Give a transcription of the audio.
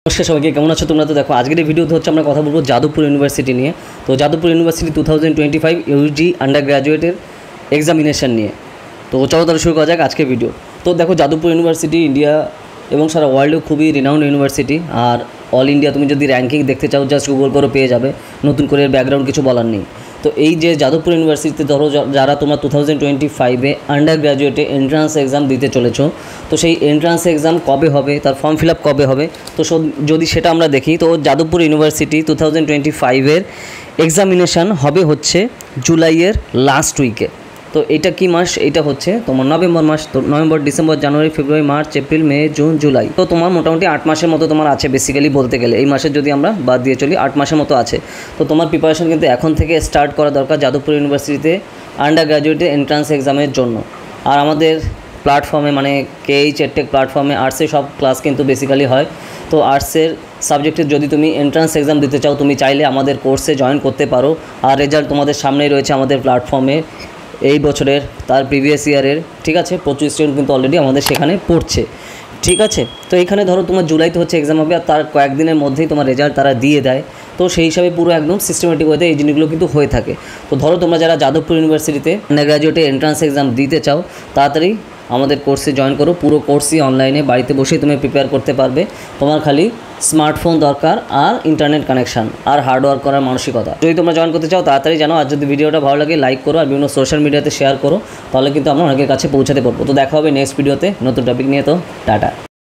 নমস্কার সবাইকে, কেমন আছো তোমরা? তো দেখো, আজকের এই ভিডিওতে হচ্ছে আমরা কথা বলবো যাদবপুর ইউনিভার্সিটি নিয়ে। তো যাদবপুর ইউনিভার্সিটি 2025 ইউজি আন্ডার গ্র্যাজুয়েটের এক্সামিনেশান নিয়ে। তো চলো তাহলে শুরু করা যাক আজকের ভিডিও। তো দেখো, যাদবপুর ইউনিভার্সিটি ইন্ডিয়া এবং সারা ওয়ার্ল্ডেও খুবই রিনাউন্ড ইউনিভার্সিটি। আর অল ইন্ডিয়া তুমি যদি র্যাঙ্কিং দেখতে চাও, জাস্ট গুগল করে পেয়ে যাবে, নতুন করে ব্যাকগ্রাউন্ড কিছু বলার নেই। তো এই যে যাদবপুর ইউনিভার্সিটিতে ধরো যারা তোমরা 2025-এ আন্ডার গ্র্যাজুয়েটে এন্ট্রান্স এক্সাম দিতে চলেছো, তো সেই এন্ট্রান্স এক্সাম কবে হবে, তার ফর্ম ফিল আপ কবে হবে, তো যদি সেটা আমরা দেখি, তো যাদবপুর ইউনিভার্সিটি 2025-এর এক্সামিনেশান হবে হচ্ছে জুলাইয়ের লাস্ট উইকে। তো এটা কি মাস? এটা হচ্ছে তোমার নভেম্বর মাস। তো নভেম্বর, ডিসেম্বর, জানুয়ারি, ফেব্রুয়ারি, মার্চ, এপ্রিল, মে, জুন, জুলাই। তো তোমার মোটামুটি 8 মাসের মতো তোমার আছে বেসিক্যালি বলতে গেলে। এই মাসের যদি আমরা বাদ দিয়ে চলি, 8 মাসের মতো আছে। তো তোমার প্রিপারেশন কিন্তু এখন থেকে স্টার্ট করা দরকার যাদবপুর ইউনিভার্সিটিতে আন্ডার গ্র্যাজুয়েটে এন্ট্রান্স এক্সামের জন্য। আর আমাদের প্ল্যাটফর্মে মানে KH EdTech প্ল্যাটফর্মে আর্টসের সব ক্লাস কিন্তু বেসিক্যালি হয়। তো আর্টসের সাবজেক্টে যদি তুমি এন্ট্রান্স এক্সাম দিতে চাও, তুমি চাইলে আমাদের কোর্সে জয়েন করতে পারো। আর রেজাল্ট তোমাদের সামনেই রয়েছে আমাদের প্ল্যাটফর্মে, এই বছরের, তার প্রিভিয়াস ইয়ারের। ঠিক আছে, 25 স্টুডেন্ট কিন্তু অলরেডি আমাদের সেখানে পড়ছে। ঠিক আছে, তো এখানে ধরো তোমার জুলাইতে হচ্ছে এক্সাম হবে, আর তার কয়েকদিনের মধ্যেই তোমার রেজাল্ট তারা দিয়ে দেয়। তো সেই হিসাবে পুরো একদম সিস্টেমেটিক ওয়েতে এই জিনিসগুলো কিন্তু হয়ে থাকে। তো ধরো তোমরা যারা যাদবপুর ইউনিভার্সিটিতে আন্ডার গ্র্যাজুয়েটে এন্ট্রান্স এক্সাম দিতে চাও, তাড়াতাড়ি আমাদের কোর্সে জয়েন করো। পুরো কোর্সই অনলাইনে, বাড়িতে বসেই তুমি প্রিপেয়ার করতে পারবে। তোমার খালি স্মার্টফোন দরকার, আর ইন্টারনেট কানেকশান, আর হার্ডওয়ার্ক করার মানসিকতা। যদি তোমরা জয়েন করতে চাও তাড়াতাড়ি জানো। আর যদি ভিডিওটা ভালো লাগে লাইক করো, আর বিভিন্ন সোশ্যাল মিডিয়াতে শেয়ার করো, তাহলে কিন্তু আমরা অনেকের কাছে পৌঁছাতে পারবো। তো দেখা হবে নেক্সট ভিডিওতে নতুন টপিক নিয়ে। তো টাটা।